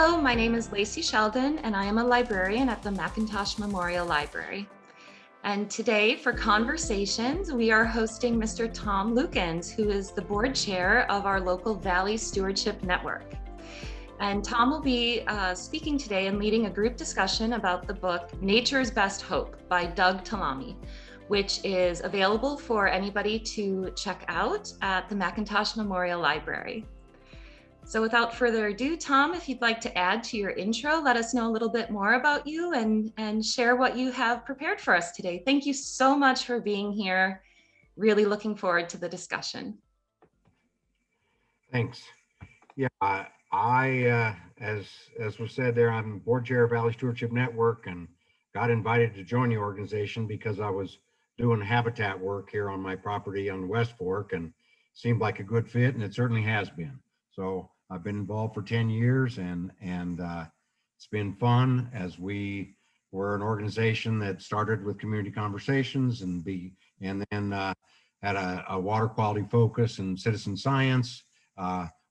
Hello, my name is Lacey Sheldon, and I am a librarian at the McIntosh Memorial Library. And today for Conversations, we are hosting Mr. Tom Lukens, who is the board chair of our local Valley Stewardship Network. And Tom will be speaking today and leading a group discussion about the book Nature's Best Hope by Doug Tallamy, which is available for anybody to check out at the McIntosh Memorial Library. So without further ado, Tom, if you'd like to add to your intro, let us know a little bit more about you and share what you have prepared for us today. Thank you so much for being here. Really looking forward to the discussion. Thanks. Yeah, as was said there, I'm board chair of Valley Stewardship Network and got invited to join the organization because I was doing habitat work here on my property on West Fork and seemed like a good fit, and it certainly has been. So I've been involved for 10 years and it's been fun as we were an organization that started with community conversations and then had a water quality focus and citizen science.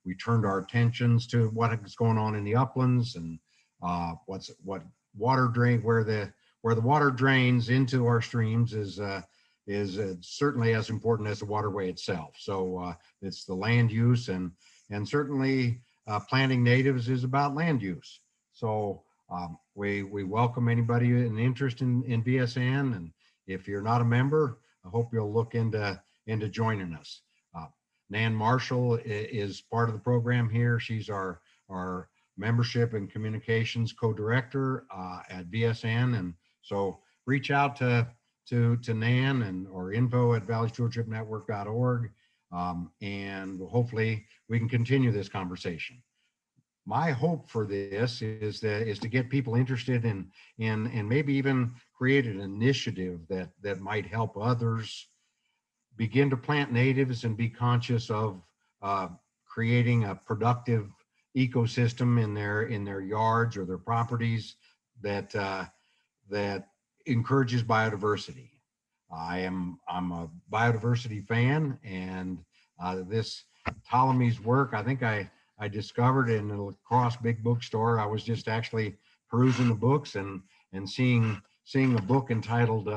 We turned our attentions to what is going on in the uplands and what water drain, where the water drains into our streams is certainly as important as the waterway itself. So it's the land use and certainly planting natives is about land use. So we welcome anybody in interest in VSN, and if you're not a member, I hope you'll look into joining us. Nan Marshall is part of the program here. She's our membership and communications co-director at VSN, and so reach out to Nan or info@valleystewardshipnetwork.org, and hopefully we can continue this conversation. My hope for this is to get people interested in and maybe even create an initiative that might help others begin to plant natives and be conscious of creating a productive ecosystem in their yards or their properties that encourages biodiversity. I'm a biodiversity fan, and this Tallamy's work, I think I discovered in the La Crosse big bookstore. I was just actually perusing the books and seeing a book entitled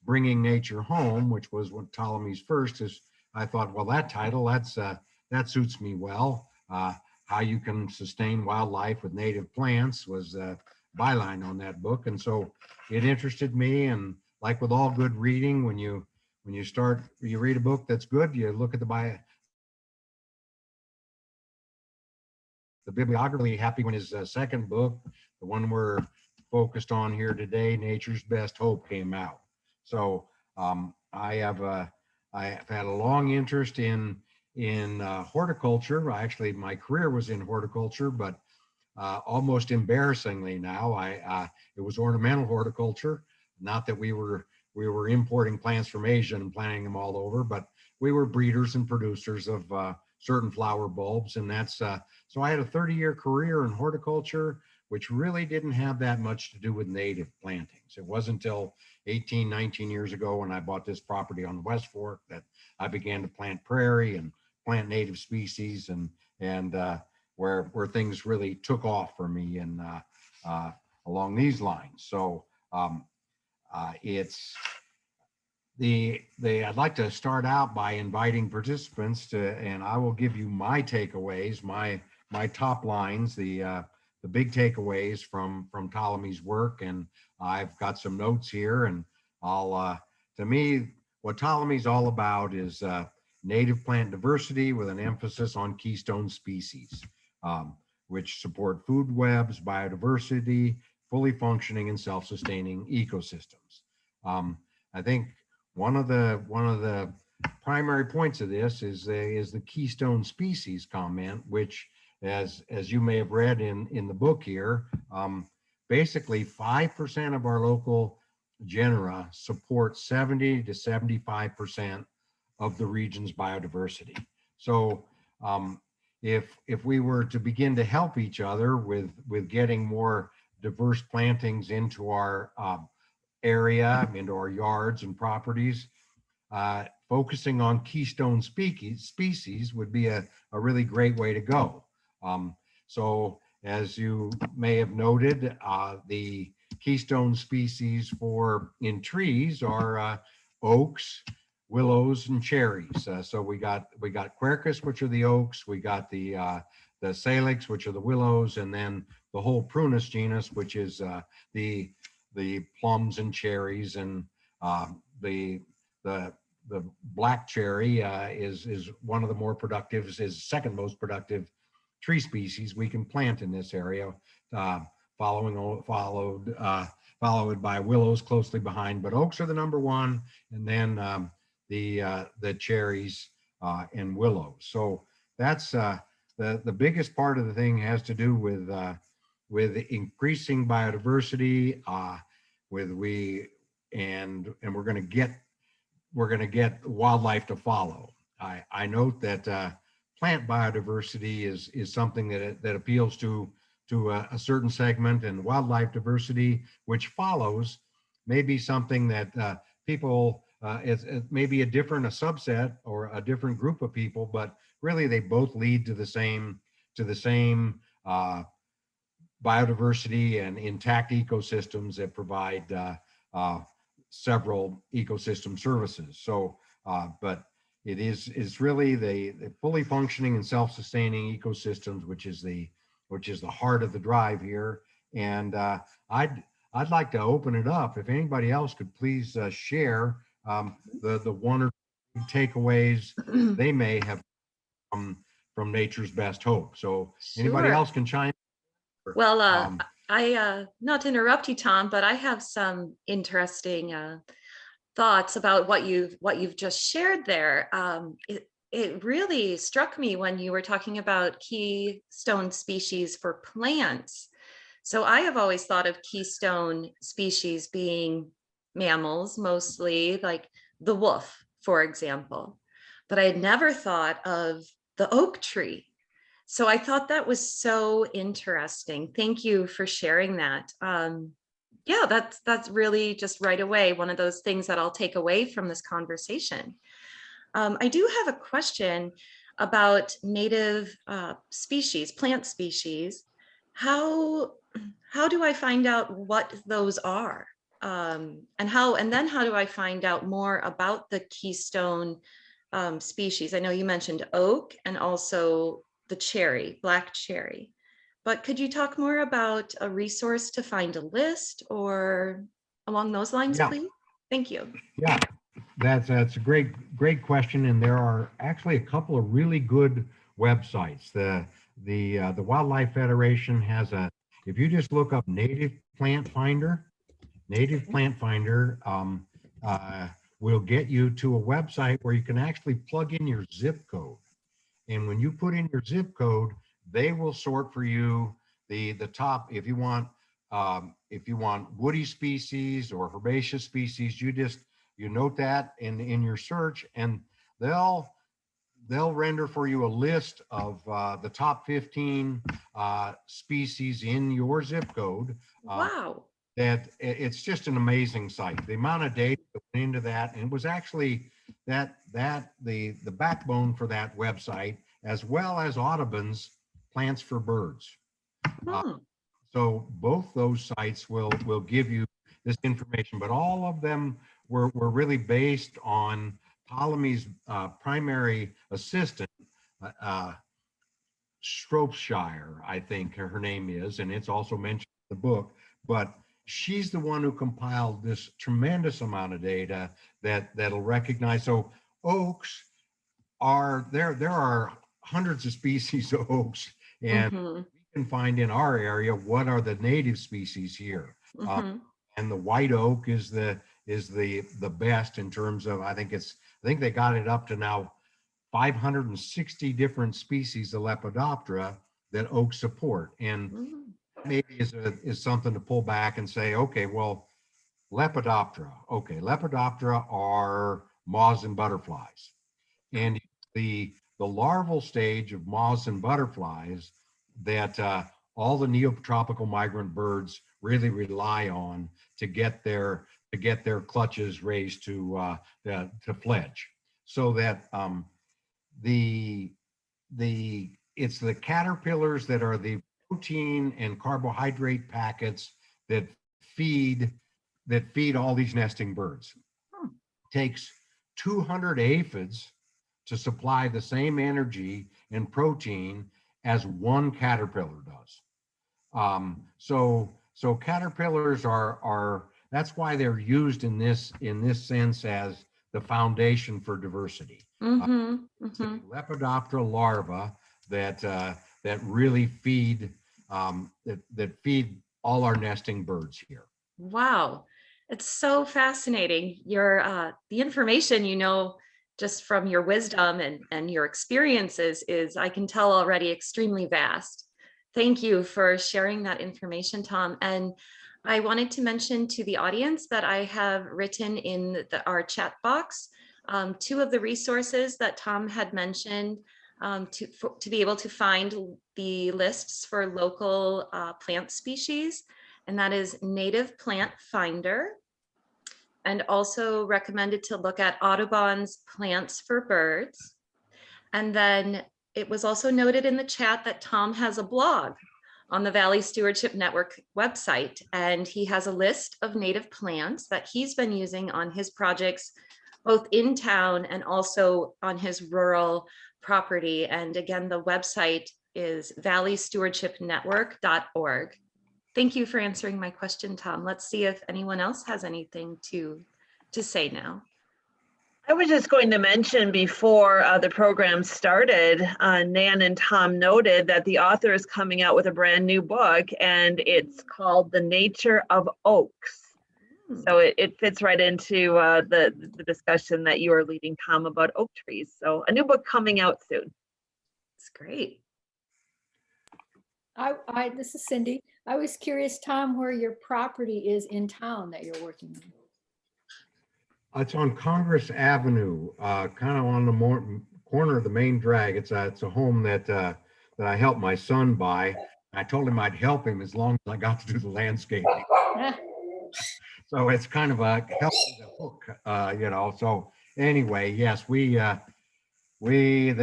Bringing Nature Home, which was what Tallamy's first is. I thought, well, that title, that suits me well. How you can sustain wildlife with native plants was a byline on that book. And so it interested me. And like with all good reading, when you read a book that's good, you look at the bibliography. Happy when his second book, the one we're focused on here today, Nature's Best Hope, came out. So I have had a long interest in horticulture. My career was in horticulture, but almost embarrassingly now, it was ornamental horticulture. Not that we were importing plants from Asia and planting them all over, but we were breeders and producers of certain flower bulbs, and that's so I had a 30-year career in horticulture, which really didn't have that much to do with native plantings. It wasn't until 18, 19 years ago when I bought this property on West Fork that I began to plant prairie and plant native species and where things really took off for me and along these lines. So I'd like to start out by inviting participants and I will give you my takeaways, my top lines, the big takeaways from Tallamy's work, and I've got some notes here. And to me, what Tallamy's all about is native plant diversity with an emphasis on keystone species, which support food webs, biodiversity, fully functioning and self-sustaining ecosystems. I think one of the primary points of this is the keystone species comment, which as you may have read in the book here, basically 5% of our local genera support 70 to 75% of the region's biodiversity. So if we were to begin to help each other with getting more diverse plantings into our area, into our yards and properties, focusing on keystone species would be a really great way to go. So as you may have noted, the keystone species in trees are oaks, willows, and cherries. So we got quercus, which are the oaks. We got the salix, which are the willows, and then the whole prunus genus, which is the plums and cherries, and the black cherry is one of the more productive, is second most productive tree species we can plant in this area, followed by willows closely behind, but oaks are the number one, and then the cherries and willows. So that's the biggest part of the thing has to do with increasing biodiversity, and we're going to get wildlife to follow. I note that plant biodiversity is something that appeals to a certain segment, and wildlife diversity, which follows, may be something that people, it may be a subset or a different group of people, but really they both lead to the same biodiversity and intact ecosystems that provide several ecosystem services. So, but it is really the fully functioning and self-sustaining ecosystems, which is the heart of the drive here. And I'd like to open it up. If anybody else could please share the one or two takeaways they may have from Nature's Best Hope. So anybody else can chime in. Well, I not to interrupt you, Tom, but I have some interesting thoughts about what you've just shared there. It really struck me when you were talking about keystone species for plants. So I have always thought of keystone species being mammals, mostly like the wolf, for example, but I had never thought of the oak tree. So I thought that was so interesting. Thank you for sharing that. Yeah, that's really just right away one of those things that I'll take away from this conversation. I do have a question about native species, plant species. How do I find out what those are? And then how do I find out more about the keystone species? I know you mentioned oak and also the cherry, black cherry, but could you talk more about a resource to find a list or along those lines, please? Thank you. Yeah, that's a great question, and there are actually a couple of really good websites. The Wildlife Federation has if you just look up Native Plant Finder will get you to a website where you can actually plug in your zip code. And when you put in your zip code, they will sort for you the top. If you want woody species or herbaceous species, you note that in your search, and they'll render for you a list of the top 15 species in your zip code. Wow. That it's just an amazing site. The amount of data that went into that, and it was actually the backbone for that website, as well as Audubon's Plants for Birds. So both those sites will give you this information, but all of them were really based on Tallamy's primary assistant, Shropshire, I think her name is, and it's also mentioned in the book, but she's the one who compiled this tremendous amount of data that'll recognize. So oaks there are hundreds of species of oaks, and we can find in our area what are the native species here. And the white oak is the best in terms of, I think they got it up to now 560 different species of Lepidoptera that oaks support. And maybe is something to pull back and say, okay, well, Lepidoptera. Okay, Lepidoptera are moths and butterflies. And the larval stage of moths and butterflies that all the neotropical migrant birds really rely on to get their clutches raised to fledge. So that it's the caterpillars that are the protein and carbohydrate packets that feed all these nesting birds. Takes 200 aphids to supply the same energy and protein as one caterpillar does. So caterpillars are that's why they're used in this sense as the foundation for diversity. The Lepidoptera larvae that really feed that feed all our nesting birds here. Wow, it's so fascinating. The information just from your wisdom and your experiences is, I can tell already, extremely vast. Thank you for sharing that information, Tom. And I wanted to mention to the audience that I have written in our chat box 2 of the resources that Tom had mentioned to be able to find the lists for local plant species. And that is Native Plant Finder, and also recommended to look at Audubon's Plants for Birds. And then it was also noted in the chat that Tom has a blog on the Valley Stewardship Network website, and he has a list of native plants that he's been using on his projects, both in town and also on his rural property. And again, the website is valleystewardshipnetwork.org. Thank you for answering my question, Tom. Let's see if anyone else has anything to say now. I was just going to mention before the program started, Nan and Tom noted that the author is coming out with a brand new book, and it's called The Nature of Oaks. So it fits right into the discussion that you are leading, Tom, about oak trees. So a new book coming out soon. It's great. This is Cindy. I was curious, Tom, where your property is in town that you're working on. It's on Congress Avenue, kind of on the corner of the main drag. It's a home that I helped my son buy. I told him I'd help him as long as I got to do the landscaping. So it's kind of a help with a hook, So anyway, yes, the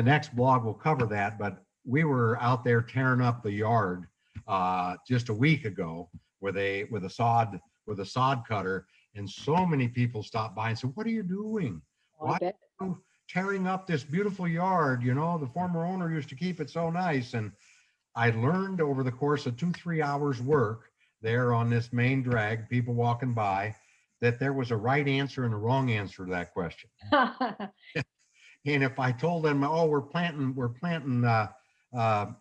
next blog will cover that. But we were out there tearing up the yard just a week ago with a sod cutter. And so many people stopped by and said, "What are you doing? Why are you tearing up this beautiful yard? The former owner used to keep it so nice." And I learned over the course of 2-3 hours work there on this main drag, people walking by, that there was a right answer and a wrong answer to that question. And if I told them, "Oh, we're planting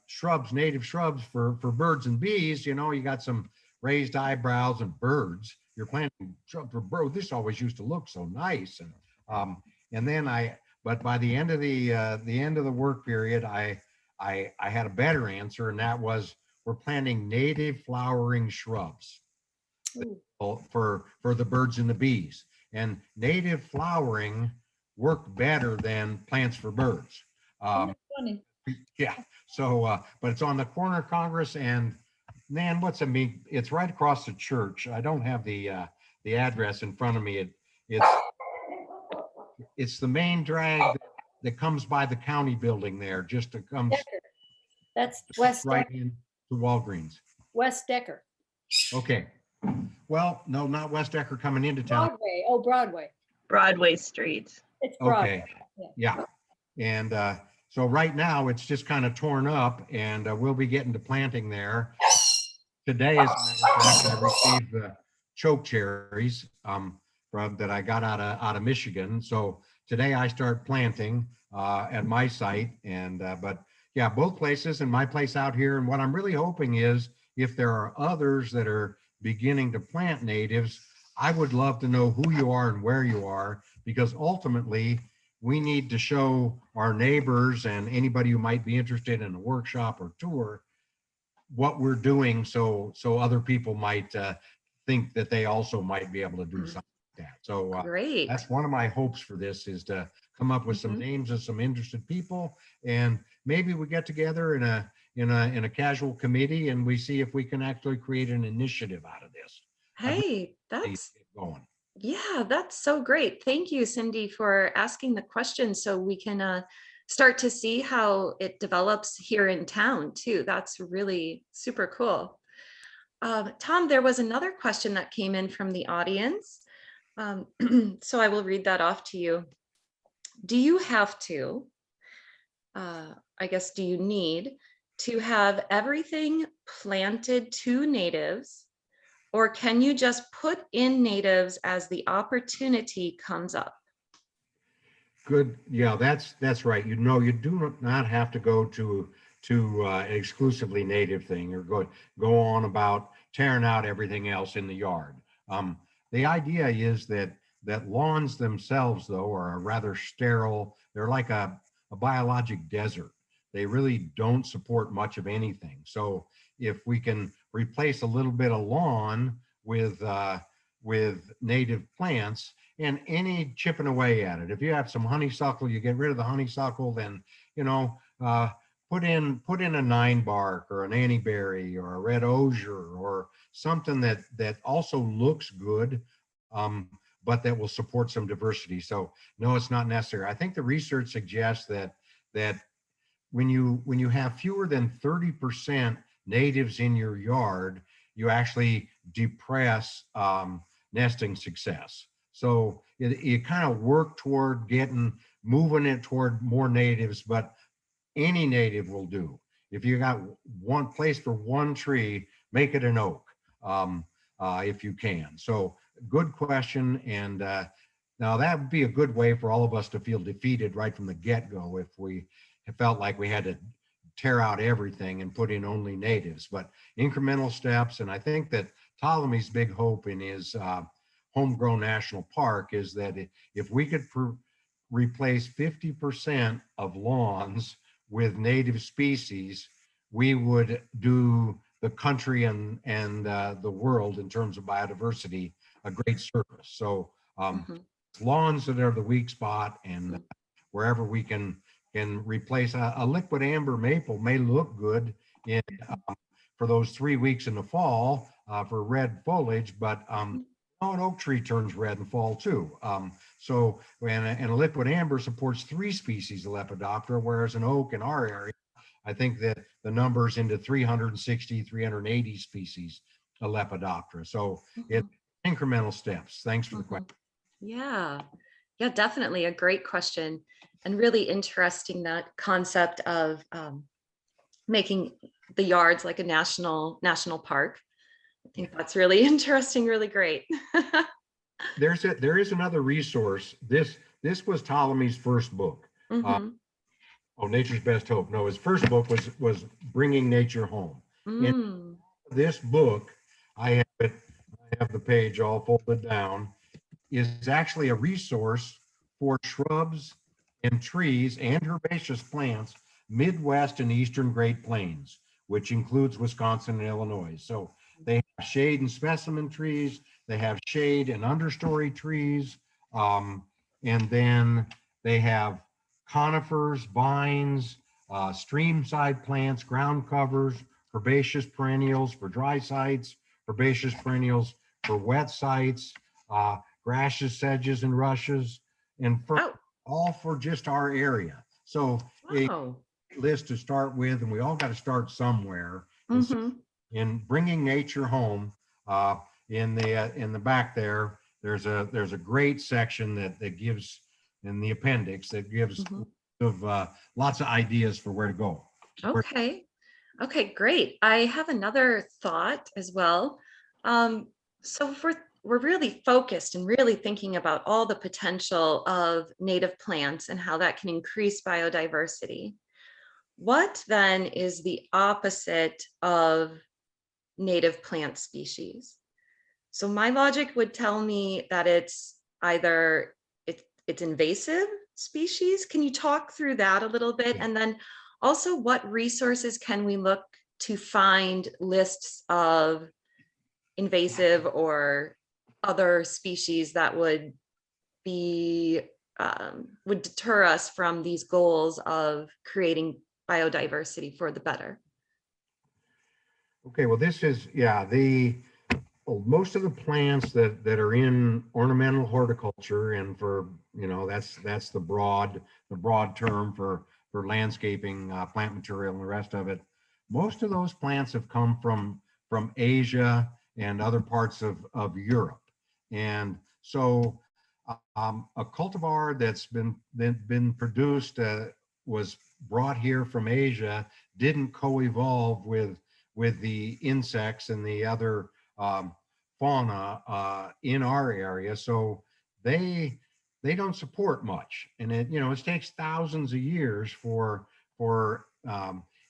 shrubs, native shrubs for birds and bees," you got some raised eyebrows and birds. You're planting shrubs for birds. This always used to look so nice. And then but by the end of the work period, I had a better answer, and that was, we're planting native flowering shrubs for the birds and the bees. And native flowering work better than plants for birds. Funny. Yeah. So, but it's on the corner of Congress and, Nan, what's it mean? It's right across the church. I don't have the address in front of me. It's the main drag that comes by the county building there. Just to come. That's West right Decker. into Walgreens. West Decker. Okay. Well, no, not West Decker coming into town. Broadway. Oh, Broadway. Broadway Street. It's Broadway. Okay. Yeah. And so right now it's just kind of torn up, and we'll be getting to planting there. Today, as a matter of fact, I received the choke cherries that I got out of Michigan. So today I start planting at my site, and but yeah, both places and my place out here. And what I'm really hoping is, if there are others that are beginning to plant natives, I would love to know who you are and where you are, because ultimately we need to show our neighbors and anybody who might be interested in a workshop or tour what we're doing, so other people might think that they also might be able to do something like that. So Great. That's one of my hopes for this, is to come up with some names of some interested people, and maybe we get together in a casual committee and we see if we can actually create an initiative out of this. Hey, that's so great. Thank you, Cindy, for asking the question so we can start to see how it develops here in town too. That's really super cool. Tom, there was another question that came in from the audience. So I will read that off to you. Do you have to, I guess, do you need to have everything planted to natives, or can you just put in natives as the opportunity comes up? Good. Yeah, that's right. You know, you do not have to go to an exclusively native thing or go on about tearing out everything else in the yard. The idea is that lawns themselves, though, are rather sterile. They're like a biologic desert. They really don't support much of anything. So if we can replace a little bit of lawn with native plants, and any chipping away at it. If you have some honeysuckle, you get rid of the honeysuckle, then, you know, put in a 9-bark or an annieberry or a red osier or something that also looks good, but that will support some diversity. So no, it's not necessary. I think the research suggests that when you have fewer than 30% natives in your yard, you actually depress nesting success. So you kind of work toward moving it toward more natives, but any native will do. If you got one place for one tree, make it an oak if you can. So good question. And now that would be a good way for all of us to feel defeated right from the get-go if we felt like we had to tear out everything and put in only natives, but incremental steps. And I think that Tallamy's big hope in his Homegrown National Park is that if we could replace 50% of lawns with native species, we would do the country and the world in terms of biodiversity a great service. So lawns that are the weak spot, and wherever we can replace a liquid amber maple may look good in for those 3 weeks in the fall for red foliage, but an oak tree turns red in fall too. So and a liquid amber supports 3 species of Lepidoptera, whereas an oak in our area, I think that the number's into 360, 380 species of Lepidoptera. So it's incremental steps. Thanks for the question. Yeah, definitely a great question, and really interesting, that concept of making the yards like a national park. I think that's really interesting, really great. There is another resource. This was Tallamy's first book. Nature's Best Hope. No, his first book was Bringing Nature Home. In this book, I have the page all folded down, is actually a resource for shrubs and trees and herbaceous plants, Midwest and Eastern Great Plains, which includes Wisconsin and Illinois. So they have shade and specimen trees, they have shade and understory trees, and then they have conifers, vines, stream-side plants, ground covers, herbaceous perennials for dry sites, herbaceous perennials for wet sites, grasses, sedges, and rushes, and all for just our area. So a list to start with, and we all got to start somewhere. In Bringing Nature Home, in the back there's a great section that gives, in the appendix, that gives lots of ideas for where to go. Okay, great. I have another thought as well. So we're really focused and really thinking about all the potential of native plants and how that can increase biodiversity. What then is the opposite of native plant species? So my logic would tell me that it's either it's invasive species. Can you talk through that a little bit? And then also, what resources can we look to find lists of invasive or other species that would deter us from these goals of creating biodiversity for the better? Okay, well, this is, most of the plants that are in ornamental horticulture, and for, that's the broad term for landscaping, plant material and the rest of it. Most of those plants have come from Asia and other parts of Europe. And so a cultivar that's been produced, was brought here from Asia, didn't co-evolve with the insects and the other fauna in our area. So they don't support much. And it takes thousands of years for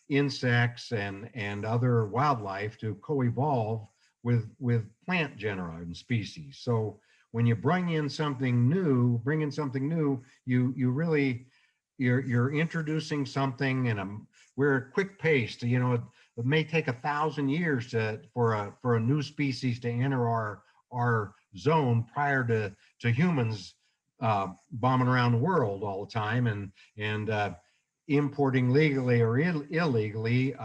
insects and other wildlife to co-evolve with plant genera and species. So when you bring in something new, you're introducing something, and we're at quick pace. It may take 1,000 years for a new species to enter our zone prior to humans bombing around the world all the time and importing legally or illegally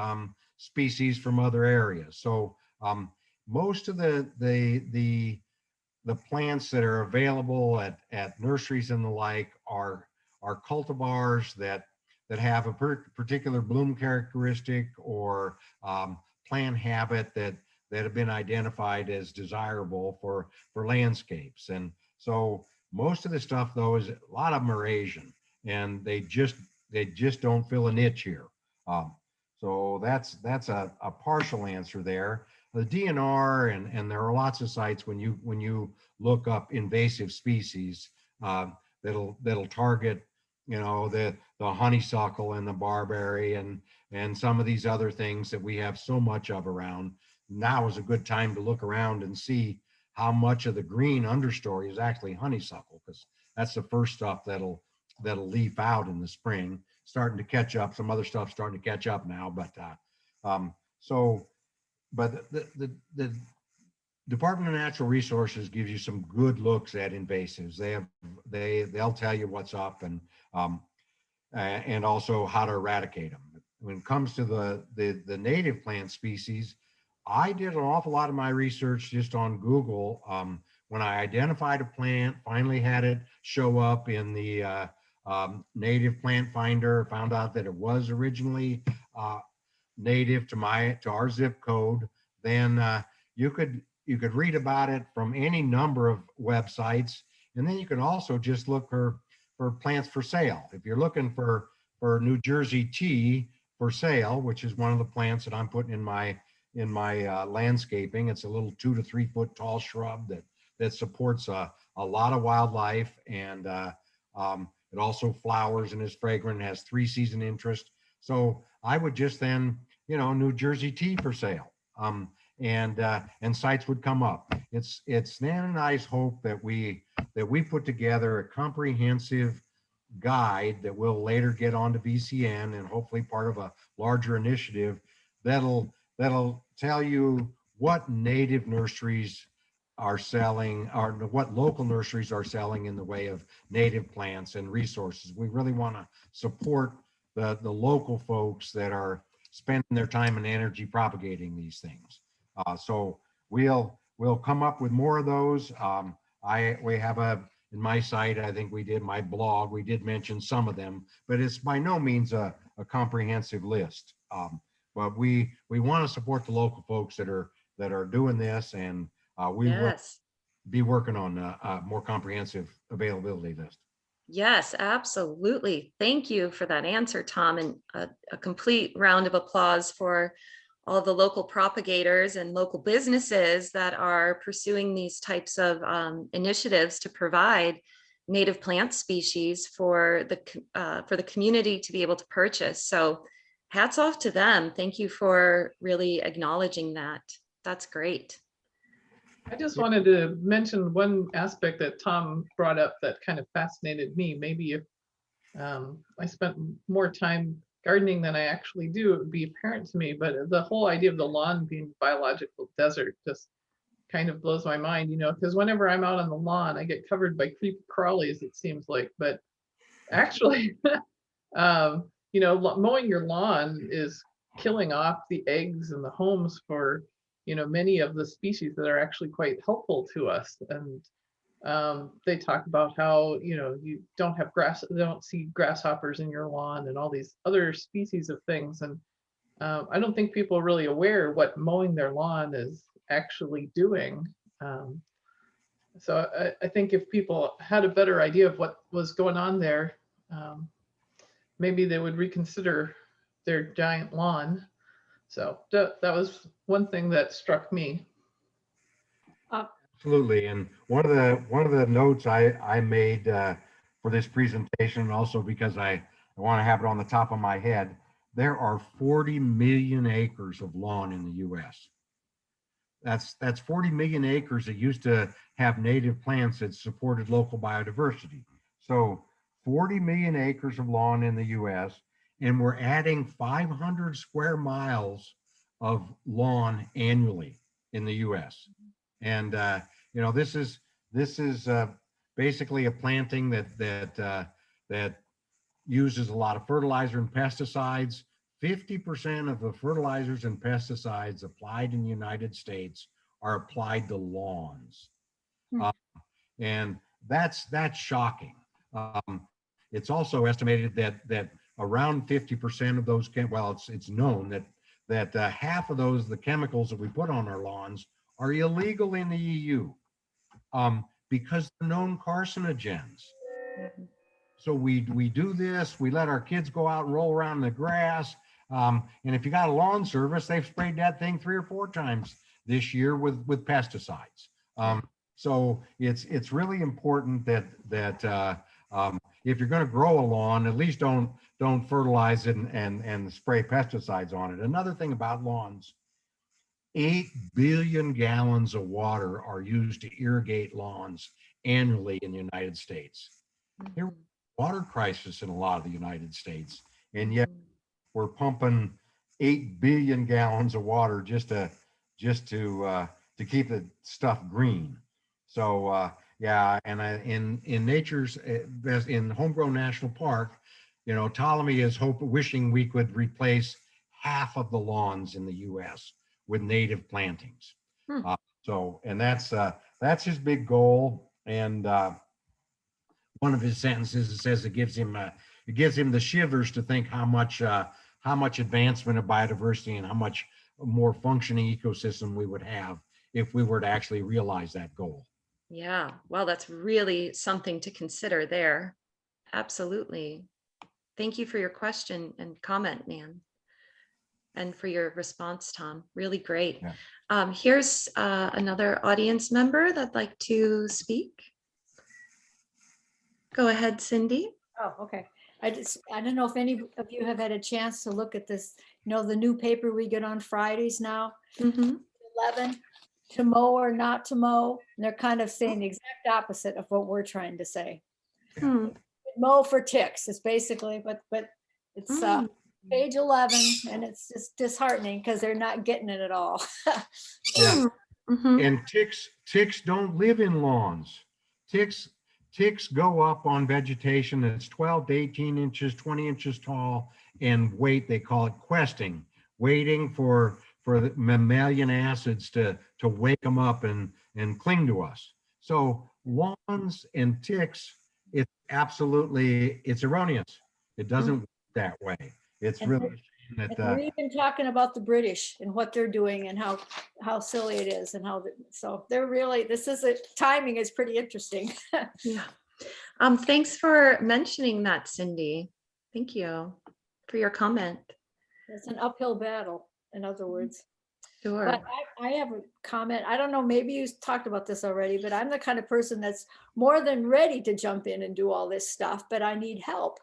species from other areas. So most of the plants that are available at nurseries and the like are cultivars that have a particular bloom characteristic or plant habit that have been identified as desirable for landscapes. And so most of the stuff, though, is a lot of them are Asian, and they just don't fill a niche here. So that's a partial answer there. The DNR, and there are lots of sites when you look up invasive species that'll target the honeysuckle and the barberry and some of these other things that we have so much of around. Now is a good time to look around and see how much of the green understory is actually honeysuckle, because that's the first stuff that'll leaf out in the spring, starting to catch up. Some other stuff starting to catch up now, but the Department of Natural Resources gives you some good looks at invasives. They'll tell you what's up and also how to eradicate them. When it comes to the native plant species, I did an awful lot of my research just on Google. When I identified a plant, finally had it show up in the native plant finder, found out that it was originally native to our zip code, then you could read about it from any number of websites. And then you can also just look for plants for sale. If you're looking for New Jersey tea for sale, which is one of the plants that I'm putting in my landscaping, it's a little 2 to 3 foot tall shrub that supports a lot of wildlife, and it also flowers and is fragrant, has 3-season interest. So I would just then, New Jersey tea for sale. And sites would come up. It's Nan and I's hope that we put together a comprehensive guide that will later get onto VCN and hopefully part of a larger initiative that'll tell you what native nurseries are selling, or what local nurseries are selling in the way of native plants and resources. We really want to support the local folks that are spending their time and energy propagating these things. So we'll come up with more of those. We have in my site, I think my blog, we did mention some of them, but it's by no means a comprehensive list. But we want to support the local folks that are doing this, and we will be working on a more comprehensive availability list. Yes, absolutely. Thank you for that answer, Tom, and a complete round of applause for all the local propagators and local businesses that are pursuing these types of initiatives to provide native plant species for the community to be able to purchase. So hats off to them. Thank you for really acknowledging that. That's great. I just wanted to mention one aspect that Tom brought up that kind of fascinated me. Maybe if I spent more time gardening than I actually do, it would be apparent to me. But the whole idea of the lawn being biological desert just kind of blows my mind, because whenever I'm out on the lawn, I get covered by creepy crawlies, it seems like. But actually, mowing your lawn is killing off the eggs and the homes for many of the species that are actually quite helpful to us. And They talk about how, you don't have grass, they don't see grasshoppers in your lawn and all these other species of things. And I don't think people are really aware what mowing their lawn is actually doing. So I think if people had a better idea of what was going on there, maybe they would reconsider their giant lawn. So that was one thing that struck me. Absolutely. And one of the notes I made for this presentation, and also because I want to have it on the top of my head, there are 40 million acres of lawn in the US. That's 40 million acres that used to have native plants that supported local biodiversity. So 40 million acres of lawn in the US, and we're adding 500 square miles of lawn annually in the US. And this is basically a planting that uses a lot of fertilizer and pesticides. 50% of the fertilizers and pesticides applied in the United States are applied to lawns. And that's shocking. It's also estimated that around 50% of those, it's known that half of the chemicals that we put on our lawns are illegal in the EU because they're known carcinogens. So we do this, we let our kids go out and roll around in the grass. And if you got a lawn service, they've sprayed that thing 3 or 4 times this year with pesticides. So it's really important that if you're going to grow a lawn, at least don't fertilize it and spray pesticides on it. Another thing about lawns, 8 billion gallons of water are used to irrigate lawns annually in the United States. There's a water crisis in a lot of the United States, and yet we're pumping 8 billion gallons of water just to keep the stuff green. So yeah, and in nature's in Homegrown National Park, Tallamy is wishing we could replace half of the lawns in the U.S. with native plantings. And that's his big goal. And one of his sentences, it says it gives him the shivers to think how much advancement of biodiversity and how much more functioning ecosystem we would have if we were to actually realize that goal. Yeah, well, that's really something to consider there. Absolutely. Thank you for your question and comment, Nan, and for your response, Tom. Really great. Yeah. Here's another audience member that'd like to speak. Go ahead, Cindy. Oh, okay. I don't know if any of you have had a chance to look at this, the new paper we get on Fridays now, 11, to mow or not to mow. And they're kind of saying the exact opposite of what we're trying to say. Mow for ticks is basically, but it's page 11, and it's just disheartening because they're not getting it at all. Yeah. And ticks don't live in lawns. Ticks go up on vegetation that's 12 to 18 inches, 20 inches tall, and wait. They call it questing, waiting for the mammalian acids to wake them up and cling to us. So lawns and ticks, it's erroneous. It doesn't work that way. It's really a shame that we're even talking about the British and what they're doing and how silly it is and so they're really, timing is pretty interesting. Yeah. Thanks for mentioning that, Cindy. Thank you for your comment. It's an uphill battle, in other words. Sure. But I have a comment. I don't know, maybe you talked about this already, but I'm the kind of person that's more than ready to jump in and do all this stuff, but I need help.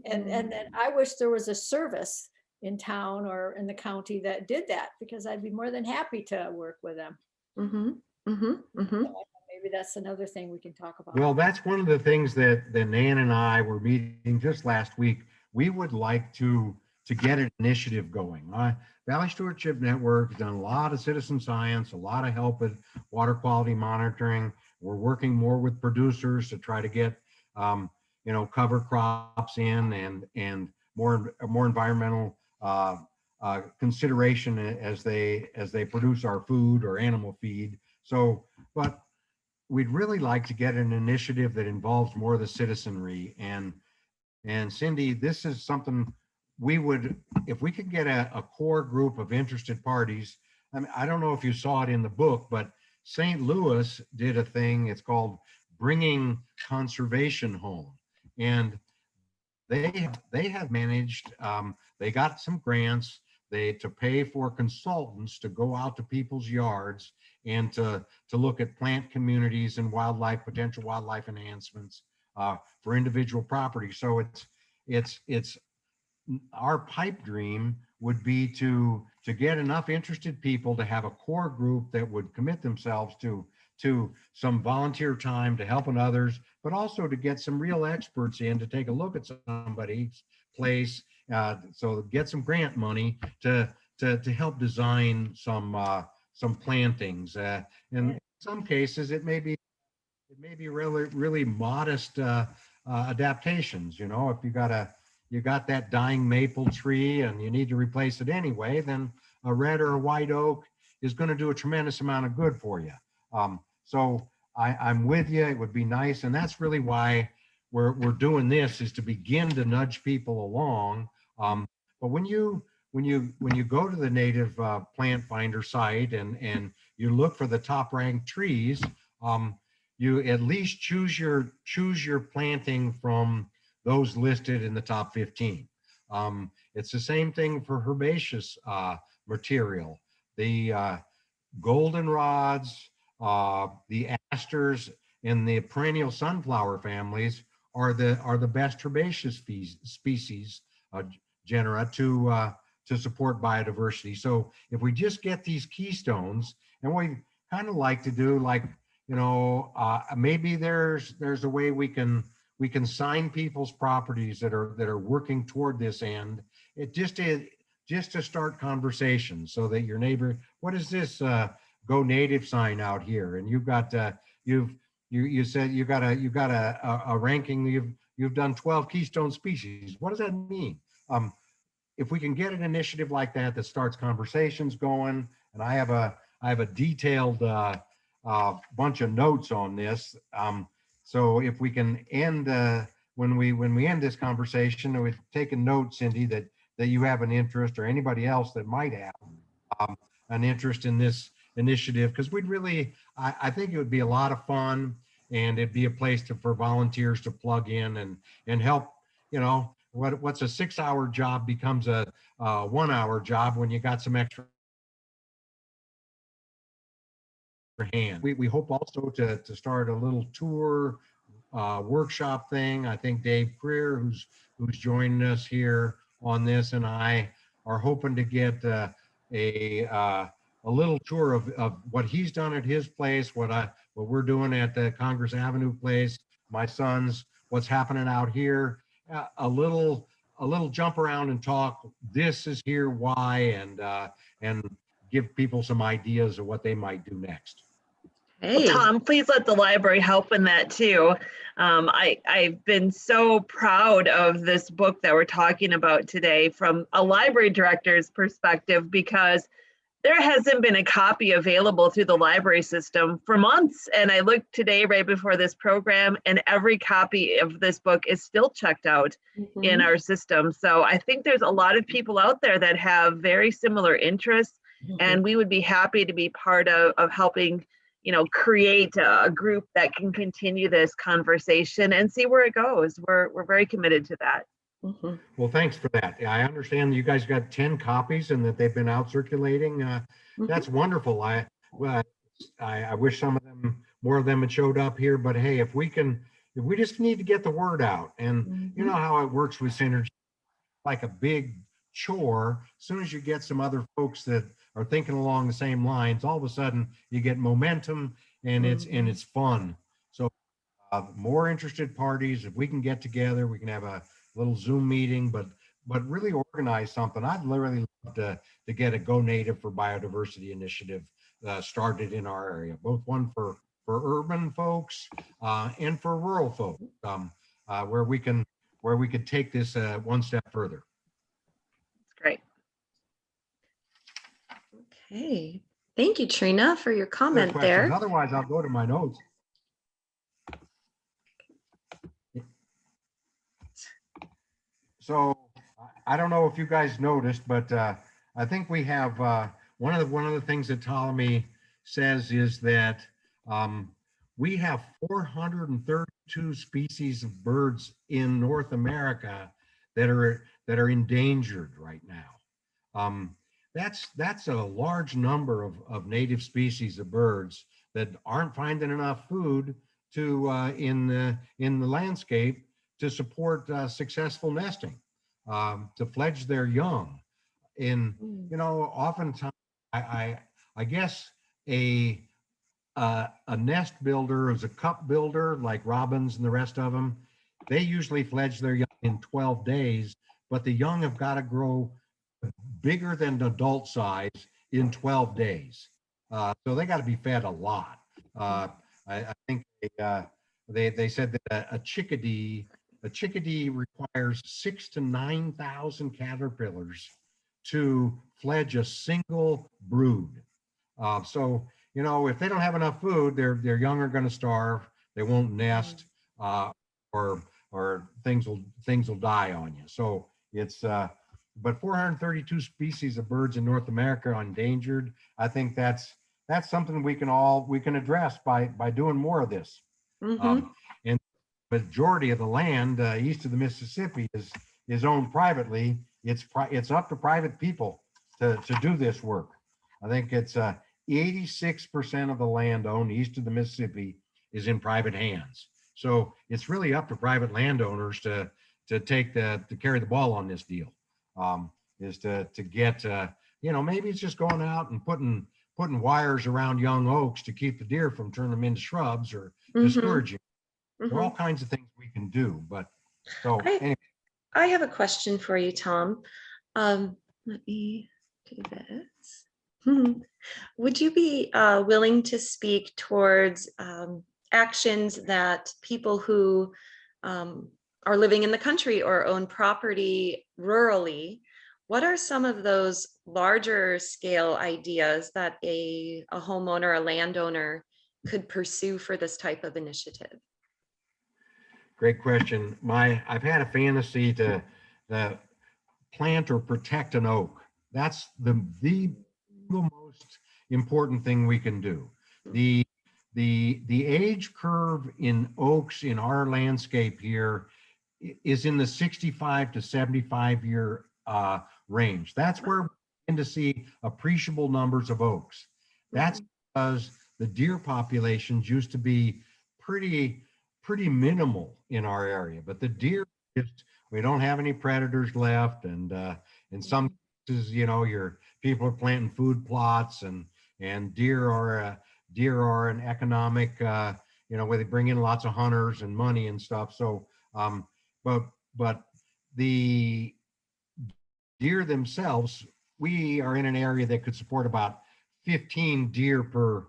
And then I wish there was a service in town or in the county that did that, because I'd be more than happy to work with them. So maybe that's another thing we can talk about. Well, that's one of the things that Nan and I were meeting just last week. We would like to get an initiative going. Valley Stewardship Network has done a lot of citizen science, a lot of help with water quality monitoring. We're working more with producers to try to get cover crops in and more environmental consideration as they produce our food or animal feed. So, but we'd really like to get an initiative that involves more of the citizenry. And Cindy, this is something we would, if we could get a core group of interested parties. I mean, I don't know if you saw it in the book, but St. Louis did a thing. It's called Bringing Conservation Home. And they have managed, they got some grants to pay for consultants to go out to people's yards and to look at plant communities and potential wildlife enhancements for individual property. So it's our pipe dream would be to get enough interested people to have a core group that would commit themselves to some volunteer time to helping others, but also to get some real experts in to take a look at somebody's place. So get some grant money to help design some plantings. In some cases, it may be really modest adaptations. You know, if you got that dying maple tree and you need to replace it anyway, then a red or a white oak is going to do a tremendous amount of good for you. So I'm with you. It would be nice, and that's really why we're doing this, is to begin to nudge people along. But when you go to the native plant finder site and you look for the top ranked trees, you at least choose your planting from those listed in the top 15. It's the same thing for herbaceous material. The goldenrods, the asters, and the perennial sunflower families are the best herbaceous species genera to support biodiversity. So if we just get these keystones, and we kind of like to do, like, you know, maybe there's a way we can sign people's properties that are working toward this end. It just to start conversations, so that your neighbor, what is this Go Native sign out here? And you've got you said you got a ranking. You've done 12 Keystone Species. What does that mean? If we can get an initiative like that starts conversations going, and I have a detailed bunch of notes on this. So if we can end when we end this conversation, and we've taken notes, Cindy, that you have an interest, or anybody else that might have an interest in this initiative, because I think it would be a lot of fun, and it'd be a place for volunteers to plug in and help. You know, what's a 6-hour job becomes a 1-hour job when you got some extra hand. We hope also to start a little tour workshop thing. I think Dave Greer, who's joining us here on this, and I are hoping to get a little tour of what he's done at his place, what we're doing at the Congress Avenue place, my son's, what's happening out here, a little jump around and talk. This is here, why, and give people some ideas of what they might do next. Well, Tom, please let the library help in that too. I've been so proud of this book that we're talking about today from a library director's perspective, because there hasn't been a copy available through the library system for months. And I looked today right before this program, and every copy of this book is still checked out in our system. So I think there's a lot of people out there that have very similar interests, and we would be happy to be part of helping, you know, create a group that can continue this conversation and see where it goes. We're very committed to that. Well, thanks for that. I understand you guys got 10 copies and that they've been out circulating. That's wonderful. I wish more of them had showed up here, but hey, if we just need to get the word out, and you know how it works with Synergy, like a big chore. As soon as you get some other folks that are thinking along the same lines, all of a sudden you get momentum, and it's fun. So more interested parties, if we can get together, we can have a little Zoom meeting, but really organize something. I'd really love to get a Go Native for Biodiversity initiative started in our area, both one for urban folks and for rural folks, where we could take this one step further. That's great. Okay, thank you, Trina, for your comment there. Otherwise, I'll go to my notes. So I don't know if you guys noticed, but I think we have one of the things that Ptolemy says is that we have 432 species of birds in North America that are endangered right now. That's a large number of native species of birds that aren't finding enough food to in the landscape to support successful nesting, to fledge their young. In oftentimes I guess a nest builder is a cup builder like robins and the rest of them. They usually fledge their young in 12 days, but the young have got to grow bigger than adult size in 12 days. So they got to be fed a lot. I think they said that a chickadee requires 6,000 to 9,000 caterpillars to fledge a single brood. So if they don't have enough food, their young are going to starve. They won't nest, or things will die on you. So it's but 432 species of birds in North America are endangered. I think that's something we can address by doing more of this. And the majority of the land east of the Mississippi is owned privately. It's up to private people to do this work. I think it's 86% of the land owned east of the Mississippi is in private hands. So it's really up to private landowners to carry the ball on this deal. Is to get maybe it's just going out and putting wires around young oaks to keep the deer from turning them into shrubs or discouraging. There are all kinds of things we can do. But so anyway. I have a question for you, Tom. Let me do this. Would you be willing to speak towards actions that people who are living in the country or own property rurally, what are some of those larger scale ideas that a homeowner, a landowner could pursue for this type of initiative? Great question. I've had a fantasy to plant or protect an oak. That's the most important thing we can do. The age curve in oaks in our landscape here is in the 65 to 75 year range. That's where we begin to see appreciable numbers of oaks. That's because the deer populations used to be pretty minimal in our area, but the deer we don't have any predators left, and in some cases, your people are planting food plots, and deer are an economic, where they bring in lots of hunters and money and stuff. So, but the deer themselves, we are in an area that could support about 15 deer per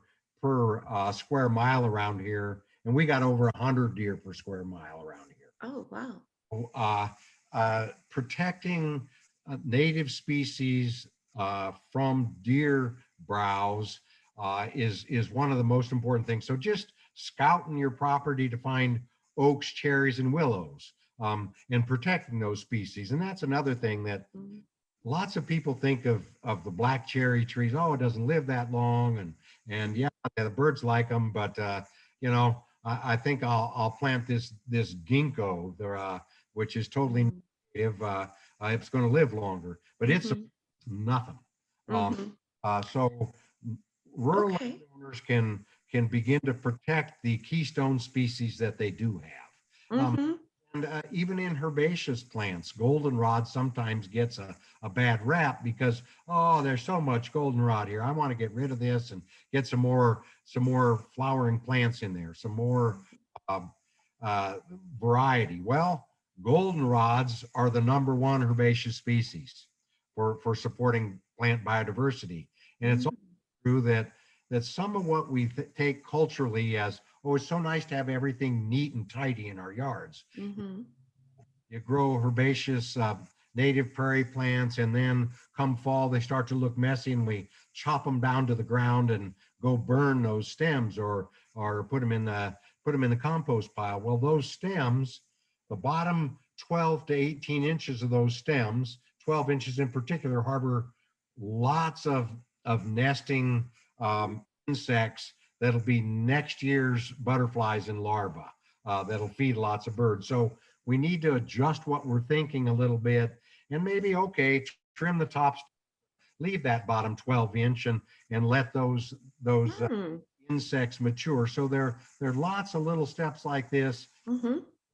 square mile around here, and we got over 100 deer per square mile around here. Oh, wow. Protecting native species from deer browse is one of the most important things. So just scouting your property to find oaks, cherries, and willows, and protecting those species. And that's another thing that lots of people think of the black cherry trees. Oh, it doesn't live that long, and yeah, the birds like them, but I think I'll plant this ginkgo, which is totally native. It's going to live longer, but it's nothing. So rural landowners can begin to protect the keystone species that they do have. And even in herbaceous plants, goldenrod sometimes gets a bad rap because, oh, there's so much goldenrod here. I want to get rid of this and get some more flowering plants in there, some more variety. Well, goldenrods are the #1 herbaceous species for supporting plant biodiversity. And it's also true that some of what we take culturally as, oh, it's so nice to have everything neat and tidy in our yards. You grow herbaceous native prairie plants, and then come fall, they start to look messy, and we chop them down to the ground and go burn those stems or put them in the compost pile. Well, those stems, the bottom 12 to 18 inches of those stems, 12 inches in particular, harbor lots of nesting insects that'll be next year's butterflies and larvae that'll feed lots of birds. So we need to adjust what we're thinking a little bit, and maybe, okay, trim the tops, leave that bottom 12 inch and let those insects mature. So there are lots of little steps like this.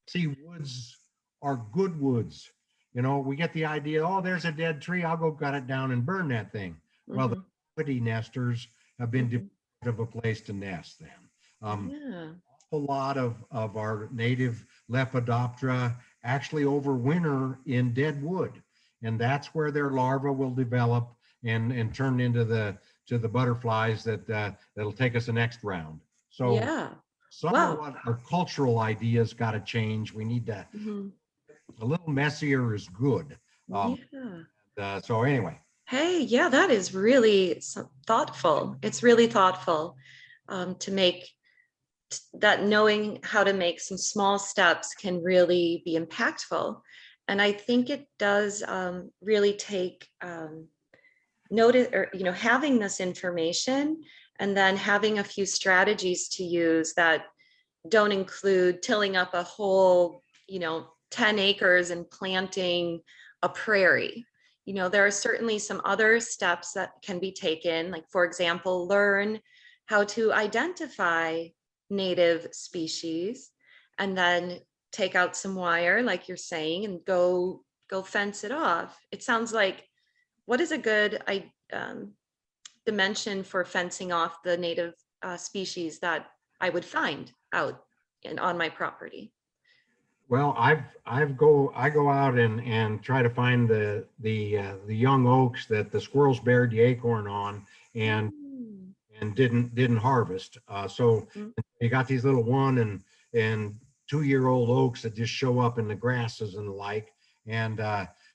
See, woods are good woods. You know, we get the idea, oh, there's a dead tree, I'll go cut it down and burn that thing. Well, the cavity nesters have been deprived of a place to nest then. A lot of our native Lepidoptera actually overwinter in dead wood, and that's where their larvae will develop and turn into the butterflies that'll take us the next round. So some of what our cultural ideas got to change. We need to a little messier is good. So anyway. Hey, yeah, that is really thoughtful. It's really thoughtful to make that, knowing how to make some small steps can really be impactful. And I think it does really take notice, or, you know, having this information and then having a few strategies to use that don't include tilling up a whole, 10 acres and planting a prairie. You know, there are certainly some other steps that can be taken, like, for example, learn how to identify native species and then take out some wire, like you're saying, and go fence it off. It sounds like, what is a good dimension for fencing off the native species that I would find out on my property? Well, I go out and try to find the young oaks that the squirrels bared the acorn on and didn't harvest. So you got these little 1 and 2-year-old oaks that just show up in the grasses and the like. And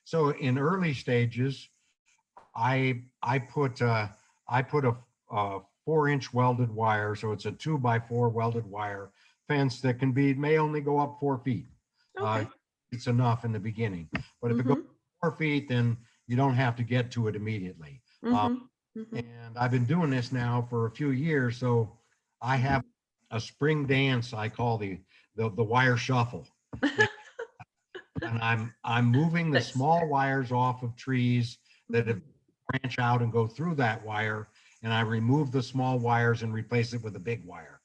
so in early stages, I put a 4-inch welded wire, so it's a 2x4 welded wire fence that may only go up 4 feet. Okay. It's enough in the beginning, but if it goes 4 feet, then you don't have to get to it immediately. And I've been doing this now for a few years, so I have a spring dance I call the wire shuffle. And I'm moving the small wires off of trees that have branch out and go through that wire, and I remove the small wires and replace it with a big wire.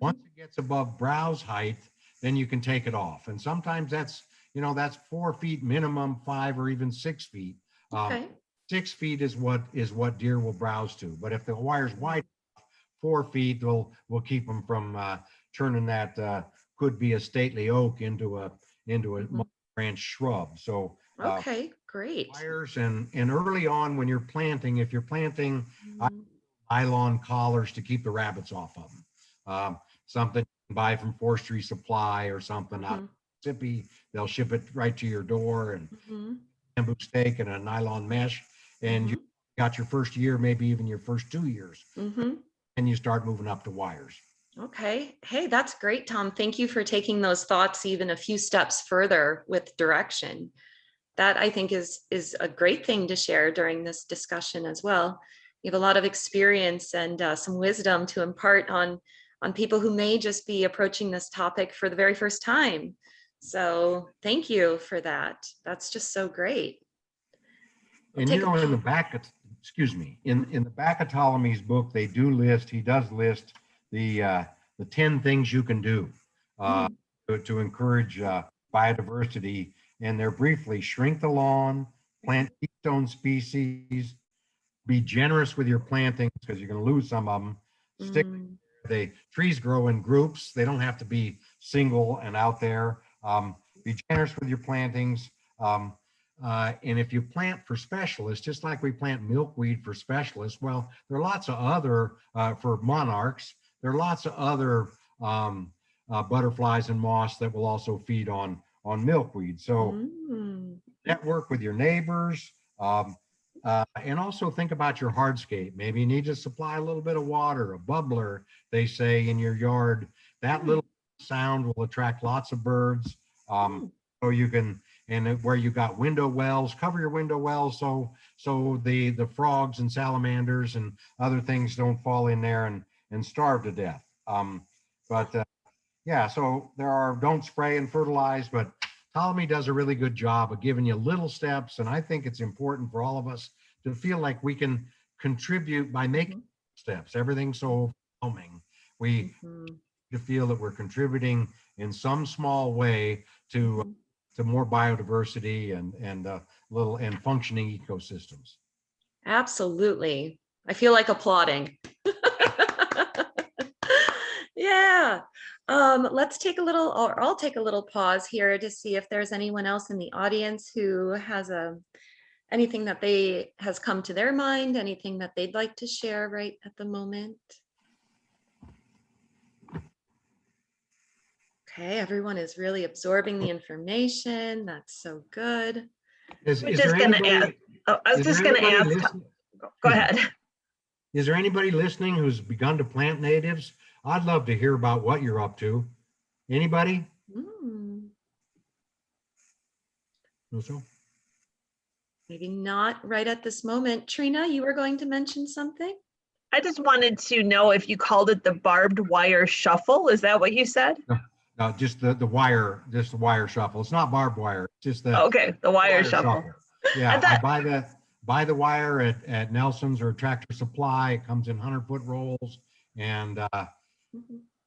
Once it gets above browse height, then you can take it off. And sometimes that's 4 feet minimum, 5 or even 6 feet. 6 feet is what deer will browse to. But if the wire's wide, 4 feet will keep them from turning that could be a stately oak into a branch shrub. So okay, great. Wires and early on when you're planting, if you're planting nylon collars to keep the rabbits off of them. Something you can buy from Forestry Supply or something out of Mississippi. They'll ship it right to your door, and bamboo stake and a nylon mesh, and you got your first year, maybe even your first 2 years, and you start moving up to wires. Okay. Hey, that's great, Tom. Thank you for taking those thoughts even a few steps further with direction. That, I think, is a great thing to share during this discussion as well. You have a lot of experience and some wisdom to impart on people who may just be approaching this topic for the very first time. So thank you for that. That's just so great. And in the back, in the back of Tallamy's book, he does list the 10 things you can do to encourage biodiversity. And they're briefly: shrink the lawn, plant keystone species, be generous with your plantings because you're going to lose some of them. The trees grow in groups. They don't have to be single and out there. Be generous with your plantings. And if you plant for specialists, just like we plant milkweed for specialists, well, there are lots of other, for monarchs, there are lots of other butterflies and moths that will also feed on milkweed. So network with your neighbors, and also think about your hardscape. Maybe you need to supply a little bit of water, a bubbler, they say, in your yard. That little sound will attract lots of birds. So you can, and where you got window wells, cover your window wells so the frogs and salamanders and other things don't fall in there and starve to death. But yeah, so don't spray and fertilize, but Ptolemy does a really good job of giving you little steps. And I think it's important for all of us to feel like we can contribute by making steps. Everything's so overwhelming. We to feel that we're contributing in some small way to more biodiversity and functioning ecosystems. Absolutely. I feel like applauding. Yeah. Let's take a little, or I'll take a little pause here to see if there's anyone else in the audience who has anything that has come to their mind, anything that they'd like to share right at the moment. Okay, everyone is really absorbing the information. That's so good. I was just going to ask. Go ahead. Is there anybody listening who's begun to plant natives? I'd love to hear about what you're up to. Anybody? No. Maybe not right at this moment. Trina, you were going to mention something? I just wanted to know if you called it the barbed wire shuffle. Is that what you said? No, just the wire shuffle. It's not barbed wire. It's just the the wire shuffle. Yeah, I buy the wire at Nelson's or Tractor Supply. It comes in 100-foot rolls. And at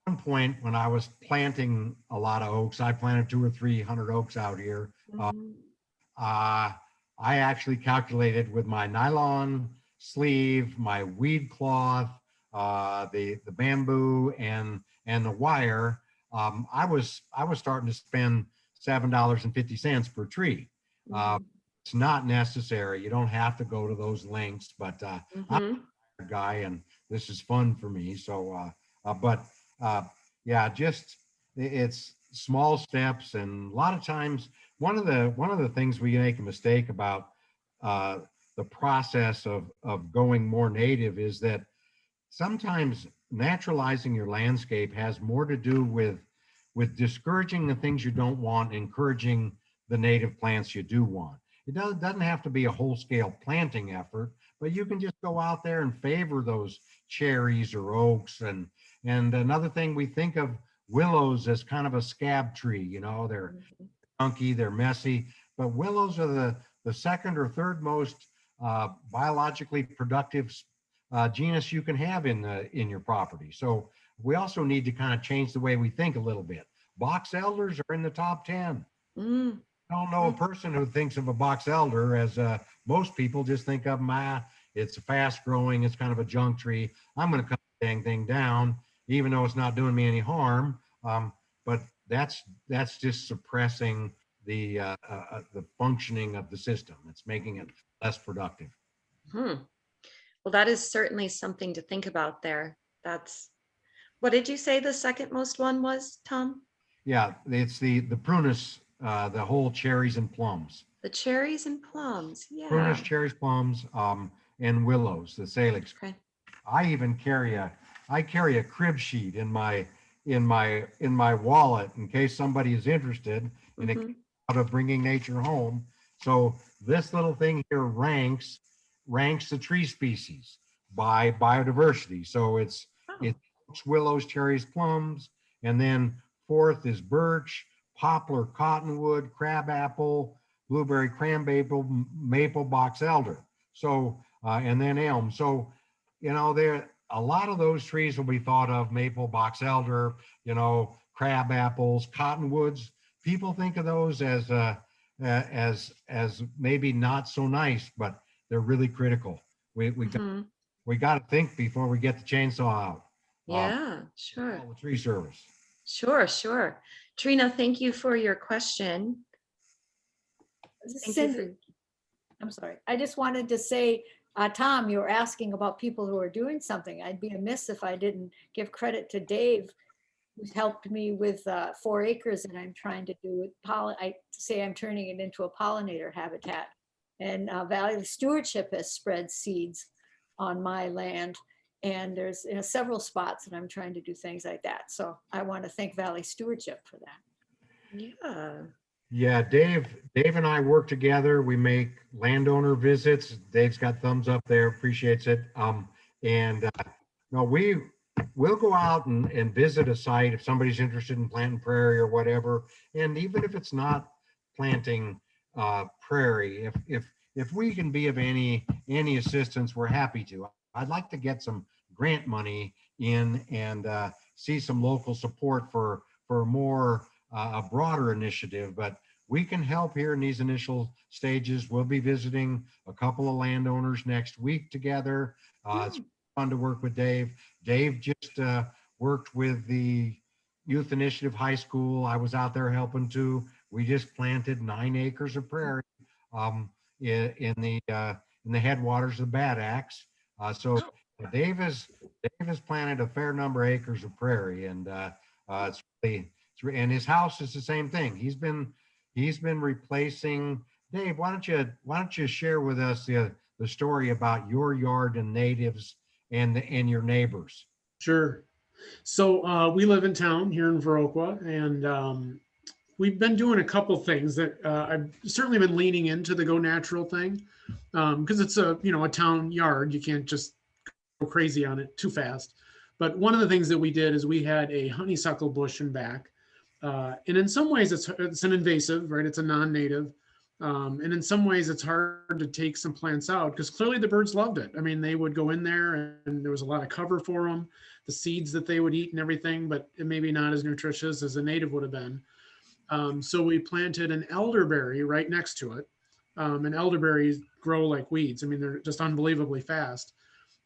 one point when I was planting a lot of oaks, I planted 200 or 300 oaks out here. I actually calculated with my nylon sleeve, my weed cloth, the bamboo and the wire. I was starting to spend $7.50 per tree. It's not necessary. You don't have to go to those lengths, but I'm a guy and this is fun for me. So, yeah, just it's small steps. And a lot of times, one of the things we make a mistake about the process of going more native is that sometimes naturalizing your landscape has more to do with discouraging the things you don't want, encouraging the native plants you do want. It doesn't have to be a whole-scale planting effort, but you can just go out there and favor those cherries or oaks. And another thing, we think of willows as kind of a scab tree. You know, they're chunky, they're messy, but willows are the second or third most biologically productive genus you can have in your property. So we also need to kind of change the way we think a little bit. Box elders are in the top 10. I don't know a person who thinks of a box elder as most people just think of them, it's fast growing, it's kind of a junk tree. I'm going to cut the dang thing down, even though it's not doing me any harm. But that's just suppressing the functioning of the system. It's making it less productive. Well, that is certainly something to think about there. What did you say the second most one was, Tom? Yeah, it's the prunus, the whole cherries and plums. The cherries and plums, yeah. Prunus, cherries, plums, and willows, the salix. Okay. I even carry a crib sheet in my wallet in case somebody is interested in out of bringing nature home. So this little thing here ranks the tree species by biodiversity. So it's willows, cherries, plums, and then fourth is birch, poplar, cottonwood, crabapple, blueberry, cranmaple, maple, box elder. So and then elm. So you know, there a lot of those trees will be thought of: maple, box elder, you know, crab apples, cottonwoods. People think of those as maybe not so nice, but they're really critical. We got to think before we get the chainsaw out. Yeah, sure. The tree service. Sure. Trina, thank you for your question. I'm sorry. I just wanted to say, Tom, you were asking about people who are doing something. I'd be amiss if I didn't give credit to Dave, who's helped me with 4 acres that I'm trying to do with I say I'm turning it into a pollinator habitat. And Valley Stewardship has spread seeds on my land. And there's several spots that I'm trying to do things like that. So I want to thank Valley Stewardship for that. Yeah, Dave and I work together. We make landowner visits. Dave's got thumbs up there, appreciates it. And no, we'll go out and visit a site if somebody's interested in planting prairie or whatever. And even if it's not planting prairie, if we can be of any assistance, we're happy to. I'd like to get some grant money in and see some local support for more a broader initiative, but we can help here in these initial stages. We'll be visiting a couple of landowners next week together. It's fun to work with Dave. Dave just worked with the Youth Initiative High School. I was out there helping too. We just planted 9 acres of prairie in the headwaters of Bad Axe. So Dave has planted a fair number of acres of prairie, and it's really, and his house is the same thing. He's been replacing. Dave, why don't you share with us the story about your yard and natives and your neighbors? Sure. So we live in town here in Viroqua, and we've been doing a couple things that I've certainly been leaning into the go natural thing, because it's a town yard. You can't just go crazy on it too fast. But one of the things that we did is we had a honeysuckle bush in back. And in some ways it's an invasive, right? It's a non-native. And in some ways it's hard to take some plants out because clearly the birds loved it. I mean, they would go in there and there was a lot of cover for them, the seeds that they would eat and everything, but it may be not as nutritious as a native would have been. So we planted an elderberry right next to it. And elderberries grow like weeds. I mean, they're just unbelievably fast.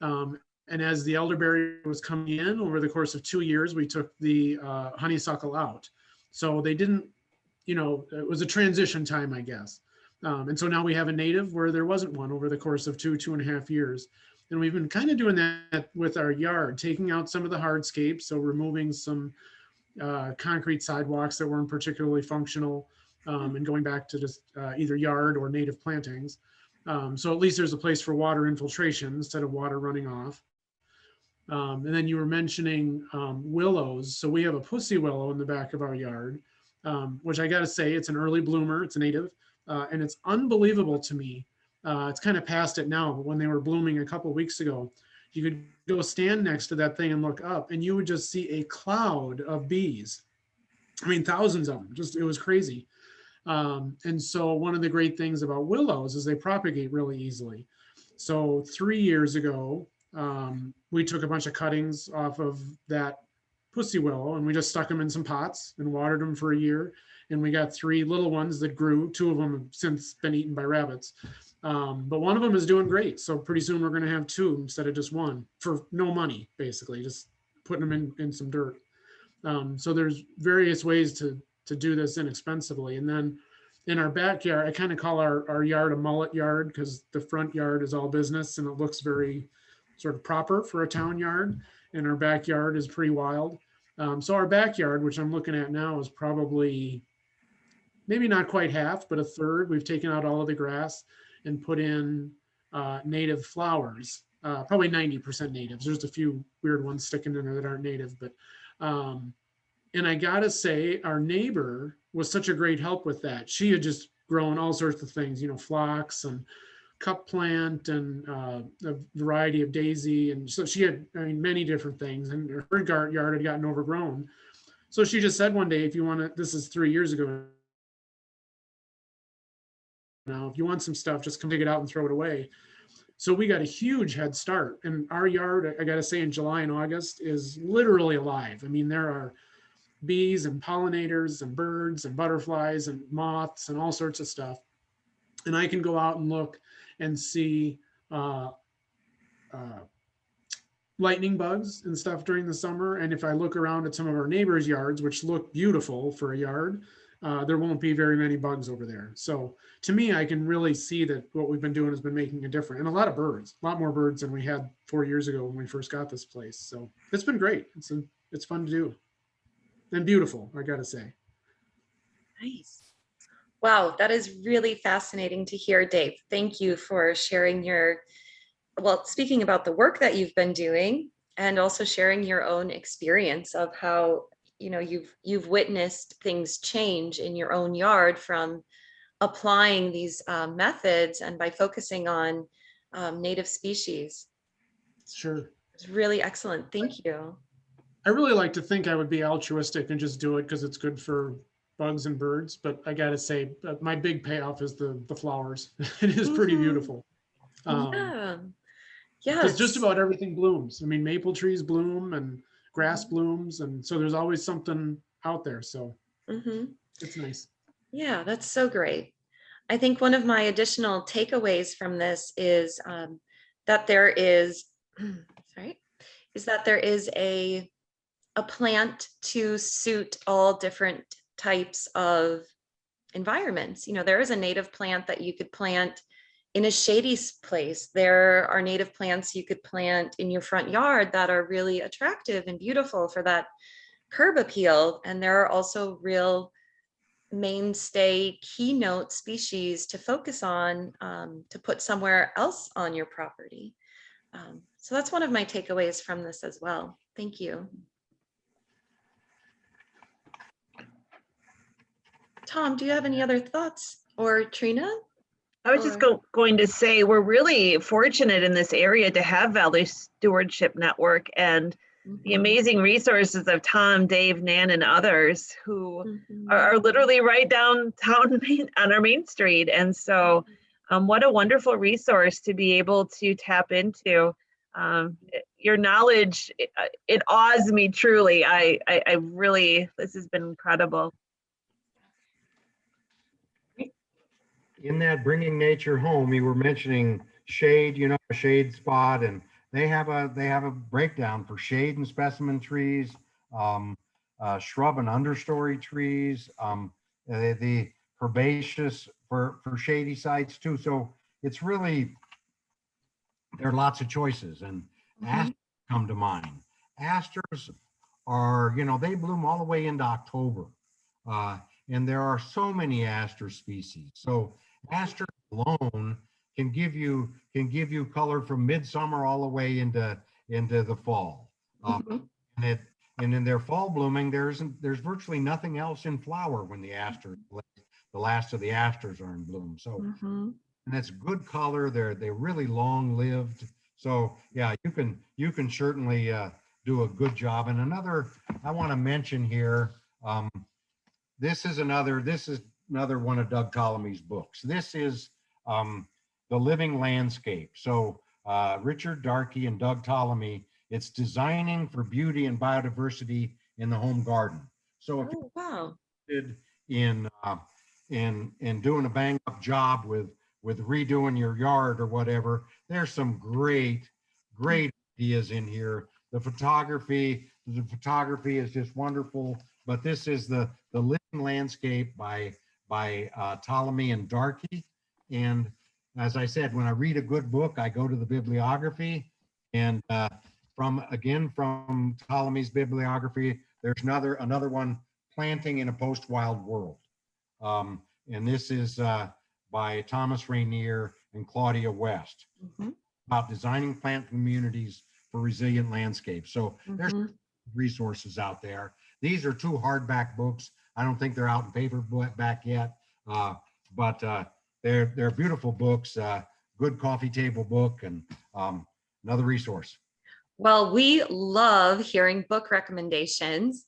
And as the elderberry was coming in over the course of 2 years, we took the honeysuckle out. So they didn't, it was a transition time, I guess. And so now we have a native where there wasn't one over the course of 2.5 years. And we've been kind of doing that with our yard, taking out some of the hardscapes. So removing some concrete sidewalks that weren't particularly functional, and going back to just either yard or native plantings. So at least there's a place for water infiltration instead of water running off. And then you were mentioning willows. So we have a pussy willow in the back of our yard, which I got to say, it's an early bloomer. It's a native, and it's unbelievable to me. It's kind of past it now, but when they were blooming a couple of weeks ago, you could go stand next to that thing and look up, and you would just see a cloud of bees. I mean, thousands of them. It was crazy. And so one of the great things about willows is they propagate really easily. So 3 years ago, we took a bunch of cuttings off of that pussy willow and we just stuck them in some pots and watered them for a year. And we got 3 little ones that grew. 2 of them have since been eaten by rabbits. But one of them is doing great. So pretty soon we're going to have 2 instead of just 1 for no money, basically, just putting them in some dirt. So there's various ways to do this inexpensively. And then in our backyard, I kind of call our yard a mullet yard because the front yard is all business and it looks very sort of proper for a town yard. And our backyard is pretty wild. So our backyard, which I'm looking at now, is probably maybe not quite half, but a third. We've taken out all of the grass and put in native flowers, probably 90% natives. There's a few weird ones sticking in there that aren't native, but and I gotta say, our neighbor was such a great help with that. She had just grown all sorts of things, phlox and cup plant and a variety of daisy. And so she had, many different things, and her yard had gotten overgrown. So she just said one day, if you want to, this is 3 years ago now, if you want some stuff, just come take it out and throw it away. So we got a huge head start. And our yard, I got to say, in July and August is literally alive. I mean, there are bees and pollinators and birds and butterflies and moths and all sorts of stuff. And I can go out and look and see lightning bugs and stuff during the summer. And if I look around at some of our neighbors' yards, which look beautiful for a yard, there won't be very many bugs over there. So to me, I can really see that what we've been doing has been making a difference. And a lot of birds, a lot more birds than we had 4 years ago when we first got this place. So it's been great. It's fun to do. And beautiful, I gotta say. Nice. Wow, that is really fascinating to hear, Dave. Thank you for sharing speaking about the work that you've been doing and also sharing your own experience of how you know, you've witnessed things change in your own yard from applying these methods and by focusing on native species. Sure. It's really excellent. Thank you. I really like to think I would be altruistic and just do it because it's good for bugs and birds. But I got to say, my big payoff is the flowers. It is pretty beautiful. Yeah. Yes. Because just about everything blooms. I mean, maple trees bloom and grass blooms. And so there's always something out there. So it's nice. Yeah, that's so great. I think one of my additional takeaways from this is that there is, a plant to suit all different types of environments. You know, there is a native plant that you could plant in a shady place. There are native plants you could plant in your front yard that are really attractive and beautiful for that curb appeal. And there are also real mainstay keynote species to focus on, to put somewhere else on your property. So that's one of my takeaways from this as well. Thank you. Tom, do you have any other thoughts? Or Trina? I was just going to say, we're really fortunate in this area to have Valley Stewardship Network and the amazing resources of Tom, Dave, Nan, and others who are literally right downtown on our main street. And so what a wonderful resource to be able to tap into. Your knowledge, it awes me truly. I really, this has been incredible. In that bringing nature home, you were mentioning shade, you know, a shade spot, and they have a breakdown for shade and specimen trees, shrub and understory trees, the herbaceous for shady sites too. So it's really, there are lots of choices, and asters come to mind. Asters are, you know, they bloom all the way into October, and there are so many aster species. So asters alone can give you color from midsummer all the way into the fall. And in their fall blooming, there's virtually nothing else in flower when the last of the asters are in bloom. So and that's good color. They're really long lived. So yeah, you can certainly do a good job. And another I want to mention here, this is another one of Doug Tallamy's books. This is The Living Landscape. So Richard Darkey and Doug Tallamy, it's Designing for Beauty and Biodiversity in the Home Garden. So if you're interested in doing a bang up job with redoing your yard or whatever, there's some great ideas in here. The photography is just wonderful. But this is the Living Landscape by Tallamy and Darkey. And as I said, when I read a good book, I go to the bibliography. And from Tallamy's bibliography, there's another one, Planting in a Post-Wild World. And this is by Thomas Rainier and Claudia West, about designing plant communities for resilient landscapes. So there's resources out there. These are 2 hardback books. I don't think they're out in paperback yet, but they're beautiful books, good coffee table book, and another resource. Well, we love hearing book recommendations.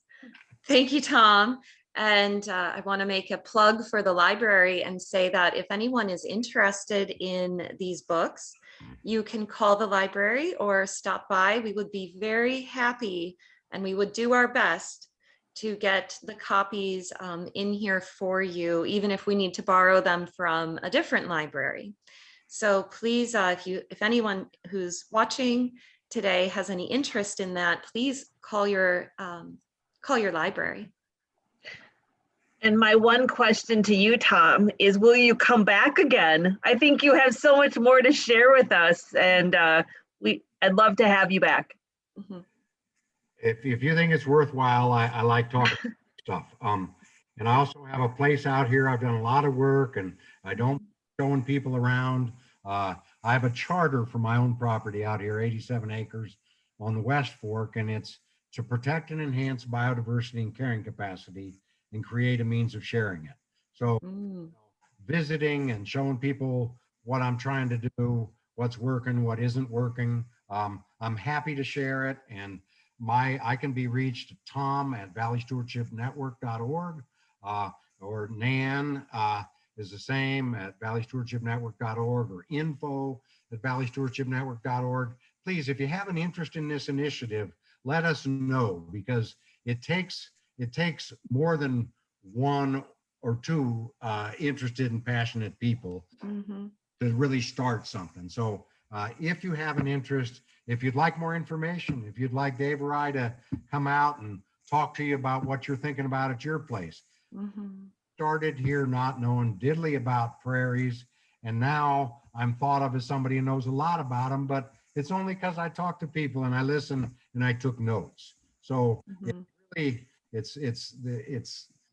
Thank you, Tom. And I want to make a plug for the library and say that if anyone is interested in these books, you can call the library or stop by. We would be very happy, and we would do our best to get the copies in here for you, even if we need to borrow them from a different library. So please, if anyone who's watching today has any interest in that, please call your library. And my one question to you, Tom, is will you come back again? I think you have so much more to share with us, and I'd love to have you back. If you think it's worthwhile, I like talking stuff. And I also have a place out here. I've done a lot of work, and I don't showing people around. I have a charter for my own property out here, 87 acres on the West Fork, and it's to protect and enhance biodiversity and carrying capacity and create a means of sharing it. So visiting and showing people what I'm trying to do, what's working, what isn't working. I'm happy to share it. And I can be reached tom@valleystewardshipnetwork.org, or Nan is the same at valleystewardshipnetwork.org, or info@valleystewardshipnetwork.org. Please, if you have an interest in this initiative, let us know, because it takes more than one or two interested and passionate people to really start something. So if you have an interest, if you'd like more information, if you'd like Dave or I to come out and talk to you about what you're thinking about at your place. Started here not knowing diddly about prairies, and now I'm thought of as somebody who knows a lot about them, but it's only because I talk to people and I listen and I took notes. So it's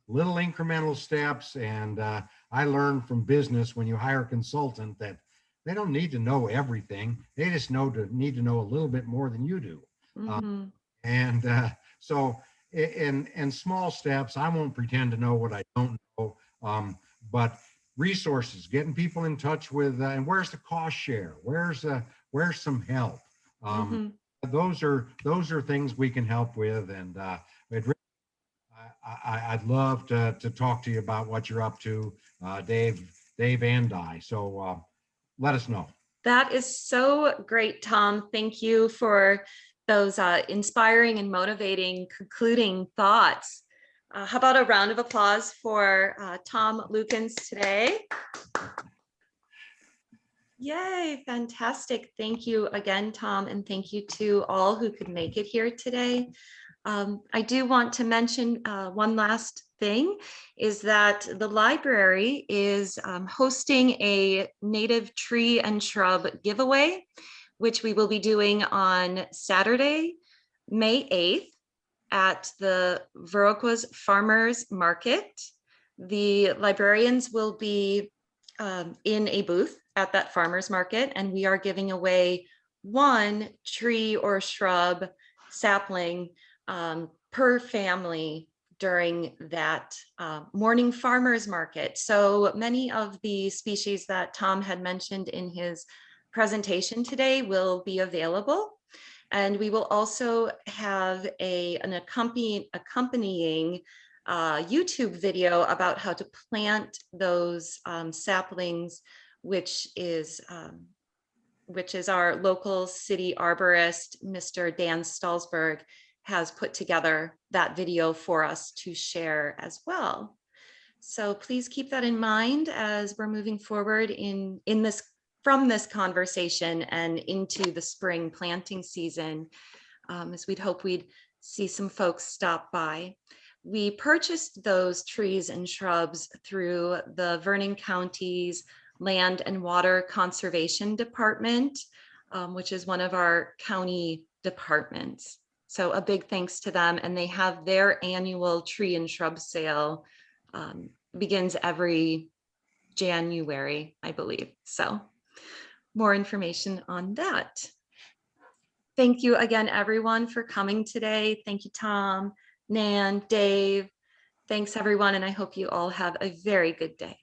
little incremental steps. And I learned from business, when you hire a consultant, that they don't need to know everything. They just need to know a little bit more than you do. So in small steps, I won't pretend to know what I don't know, but resources, getting people in touch with, and where's the cost share? Where's some help? Those are things we can help with. And I'd love to talk to you about what you're up to, Dave and I. So let us know. That is so great, Tom. Thank you for those inspiring and motivating concluding thoughts. How about a round of applause for Tom Lukens today? Yay, fantastic. Thank you again, Tom, and thank you to all who could make it here today. I do want to mention one last thing, is that the library is hosting a native tree and shrub giveaway, which we will be doing on Saturday, May 8th at the Viroqua's Farmers Market. The librarians will be in a booth at that farmers market, and we are giving away one tree or shrub sapling per family during that morning farmers market. So many of the species that Tom had mentioned in his presentation today will be available. And we will also have an accompanying YouTube video about how to plant those saplings, which is our local city arborist, Mr. Dan Stalsberg, has put together that video for us to share as well. So please keep that in mind as we're moving forward from this conversation and into the spring planting season, as we'd hope we'd see some folks stop by. We purchased those trees and shrubs through the Vernon County's Land and Water Conservation Department, which is one of our county departments. So a big thanks to them. And they have their annual tree and shrub sale, begins every January, I believe. So more information on that. Thank you again, everyone, for coming today. Thank you, Tom, Nan, Dave. Thanks, everyone. And I hope you all have a very good day.